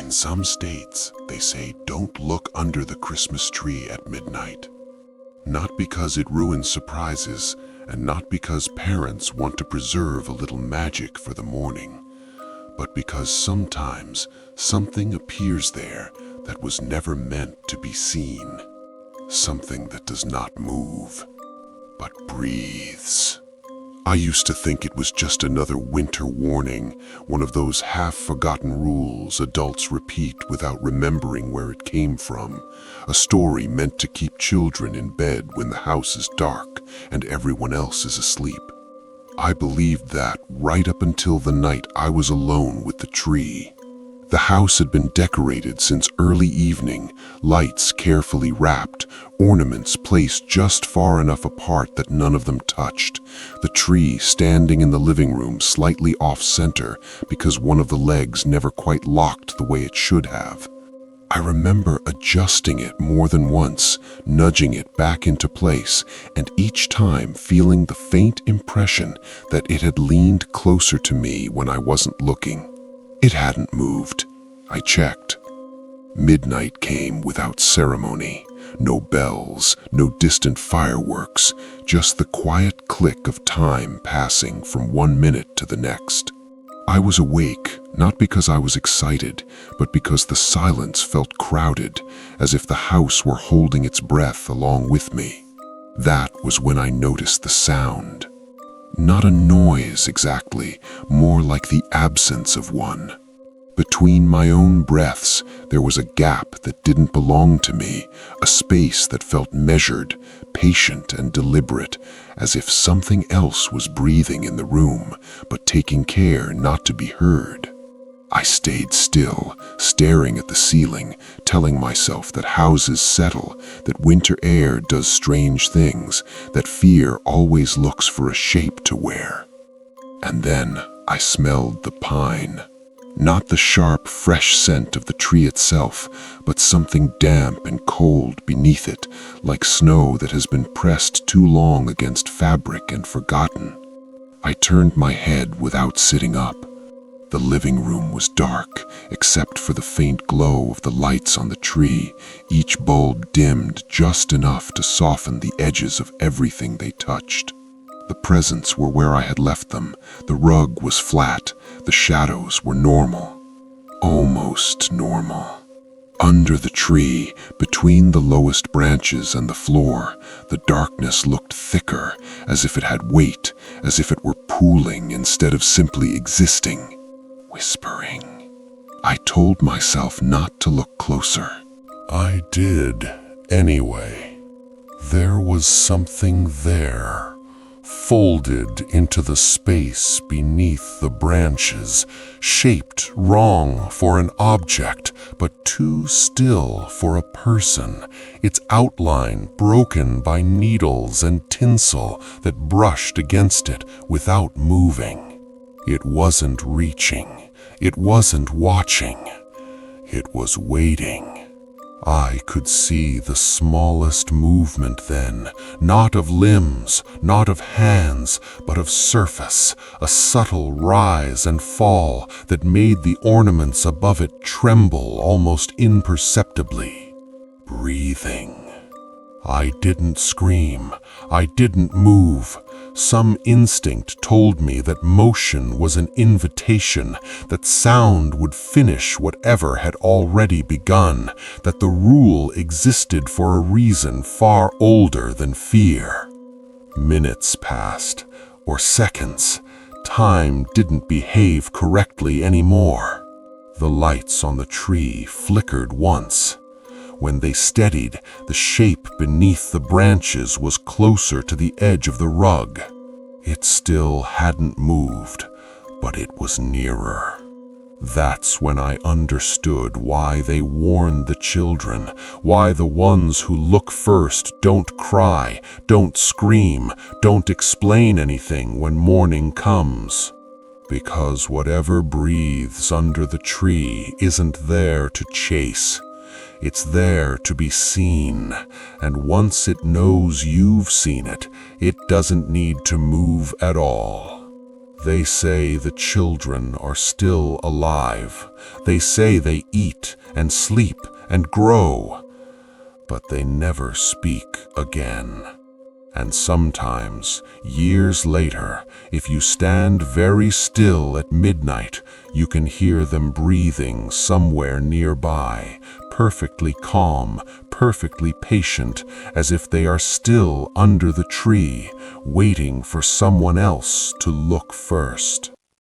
In some states, they say don't look under the Christmas tree at midnight. Not because it ruins surprises, and not because parents want to preserve a little magic for the morning, but because sometimes something appears there that was never meant to be seen. Something that does not move, but breathes. I used to think it was just another winter warning, one of those half-forgotten rules adults repeat without remembering where it came from, a story meant to keep children in bed when the house is dark and everyone else is asleep. I believed that right up until the night I was alone with the tree. The house had been decorated since early evening, lights carefully wrapped, ornaments placed just far enough apart that none of them touched, the tree standing in the living room slightly off-center because one of the legs never quite locked the way it should have. I remember adjusting it more than once, nudging it back into place, and each time feeling the faint impression that it had leaned closer to me when I wasn't looking. It hadn't moved. I checked. Midnight came without ceremony. No bells, no distant fireworks, just the quiet click of time passing from 1 minute to the next. I was awake, not because I was excited, but because the silence felt crowded, as if the house were holding its breath along with me. That was when I noticed the sound. Not a noise exactly, more like the absence of one. Between my own breaths, there was a gap that didn't belong to me, a space that felt measured, patient and deliberate, as if something else was breathing in the room, but taking care not to be heard. I stayed still, staring at the ceiling, telling myself that houses settle, that winter air does strange things, that fear always looks for a shape to wear. And then I smelled the pine. Not the sharp, fresh scent of the tree itself, but something damp and cold beneath it, like snow that has been pressed too long against fabric and forgotten. I turned my head without sitting up. The living room was dark, except for the faint glow of the lights on the tree, each bulb dimmed just enough to soften the edges of everything they touched. The presents were where I had left them. The rug was flat. The shadows were normal. Almost normal. Under the tree, between the lowest branches and the floor, the darkness looked thicker, as if it had weight, as if it were pooling instead of simply existing. Whispering. I told myself not to look closer. I did, anyway. There was something there, folded into the space beneath the branches, shaped wrong for an object, but too still for a person, its outline broken by needles and tinsel that brushed against it without moving. It wasn't reaching. It wasn't watching. It was waiting. I could see the smallest movement then, not of limbs, not of hands, but of surface, a subtle rise and fall that made the ornaments above it tremble almost imperceptibly. Breathing. I didn't scream. I didn't move. Some instinct told me that motion was an invitation, that sound would finish whatever had already begun, that the rule existed for a reason far older than fear. Minutes passed, or seconds. Time didn't behave correctly anymore. The lights on the tree flickered once. When they steadied, the shape beneath the branches was closer to the edge of the rug. It still hadn't moved, but it was nearer. That's when I understood why they warned the children, why the ones who look first don't cry, don't scream, don't explain anything when morning comes. Because whatever breathes under the tree isn't there to chase. It's there to be seen, and once it knows you've seen it, it doesn't need to move at all. They say the children are still alive. They say they eat and sleep and grow, but they never speak again. And sometimes, years later, if you stand very still at midnight, you can hear them breathing somewhere nearby, perfectly calm, perfectly patient, as if they are still under the tree, waiting for someone else to look first.